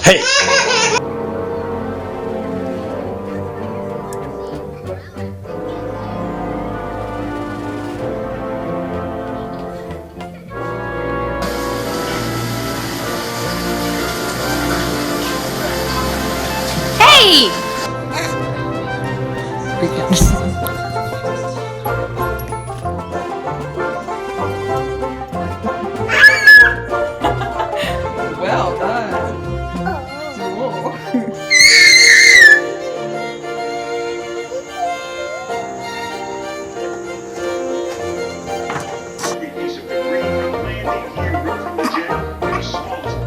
Hey! Hey! Well done. Piece of debris from landing gear ripped from the jet. The smallest.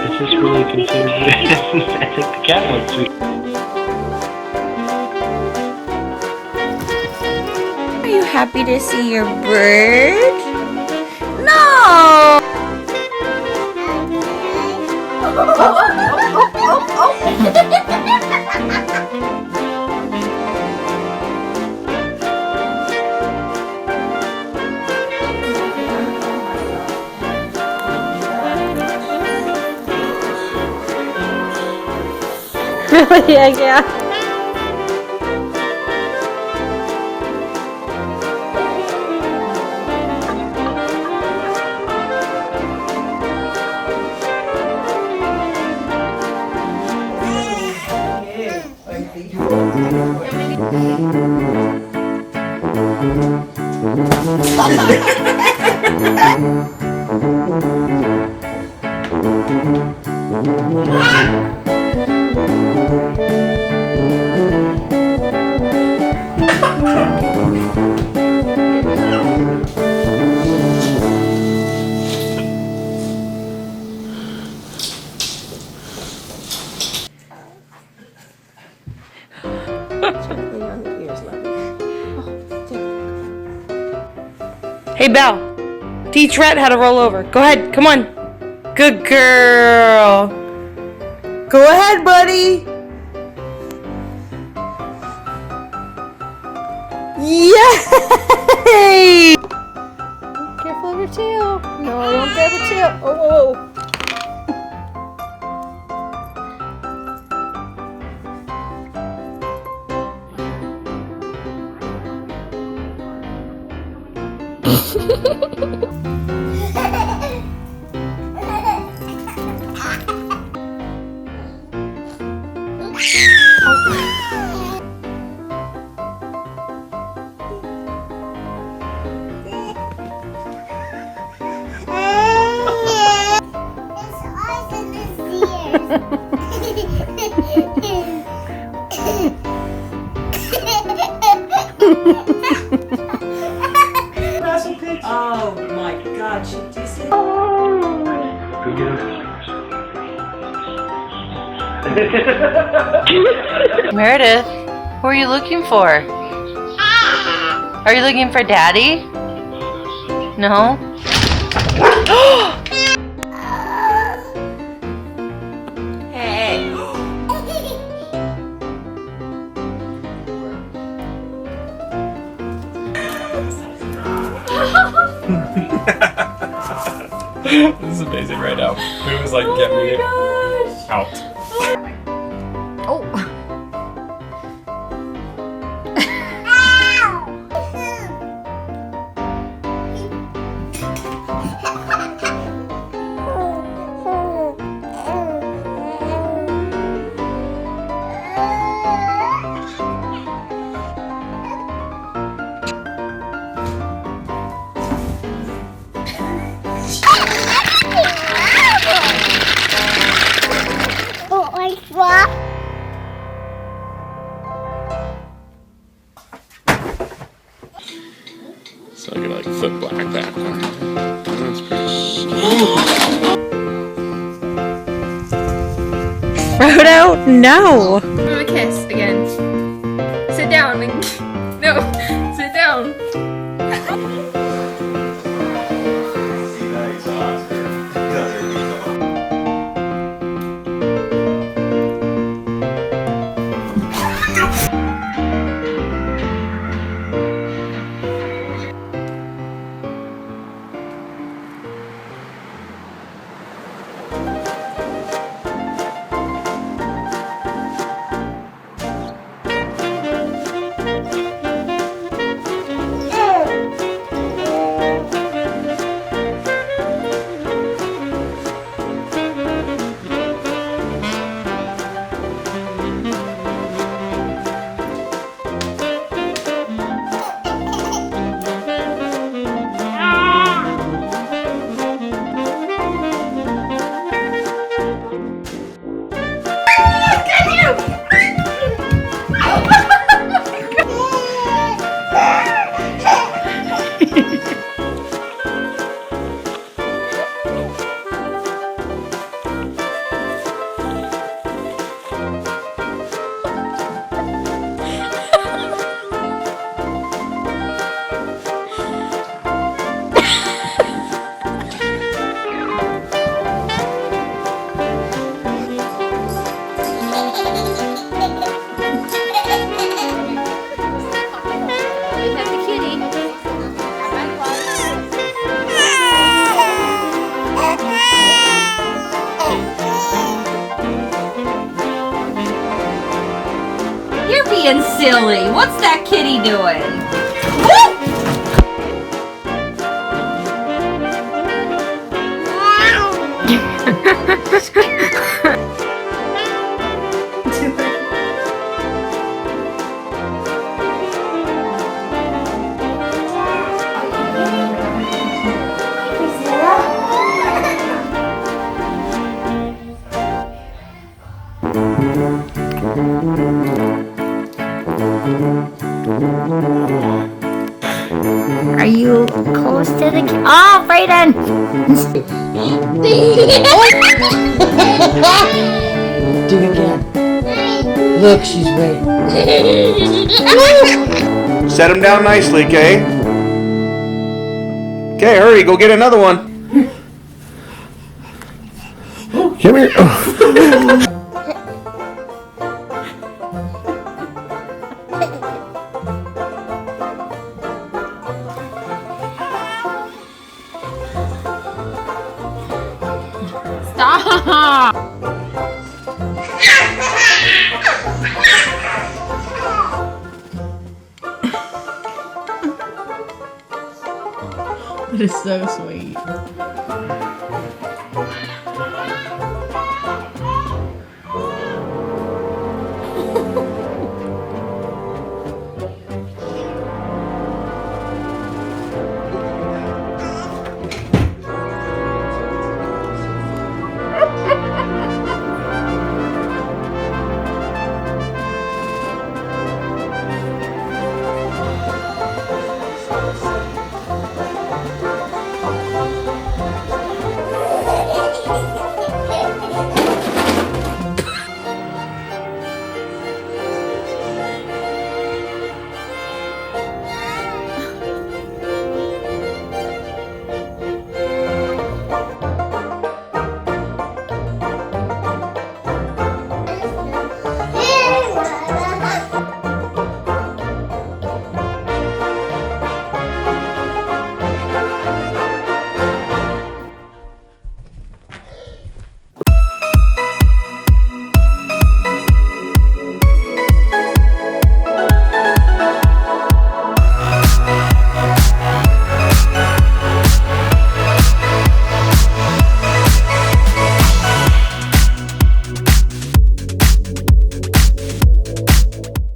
Is this really considered I think the cat wants sweet. Are you happy to see your bird? No! Really? Yeah. Hey, Belle. Teach Rhett how to roll over. Go ahead. Come on. Good girl. Go ahead, buddy. Yay! Careful of your tail. No, don't grab her tail. Oh, whoa. Wrestle pig Oh my God! Do you see? Go get him. Meredith, who are you looking for? Are you looking for Daddy? No? Hey. This is amazing right now. It was like, get me out. Oh. So I can like flip black that. That's pretty. Frodo, no. Give him a kiss again. Sit down. No, sit down. You're being silly. What's that kitty doing? Are you close to the Oh, Brayden! Dig again. Look, she's waiting. Set him down nicely, Kay. Okay, hurry, go get another one. Come here. Stop! That is so sweet.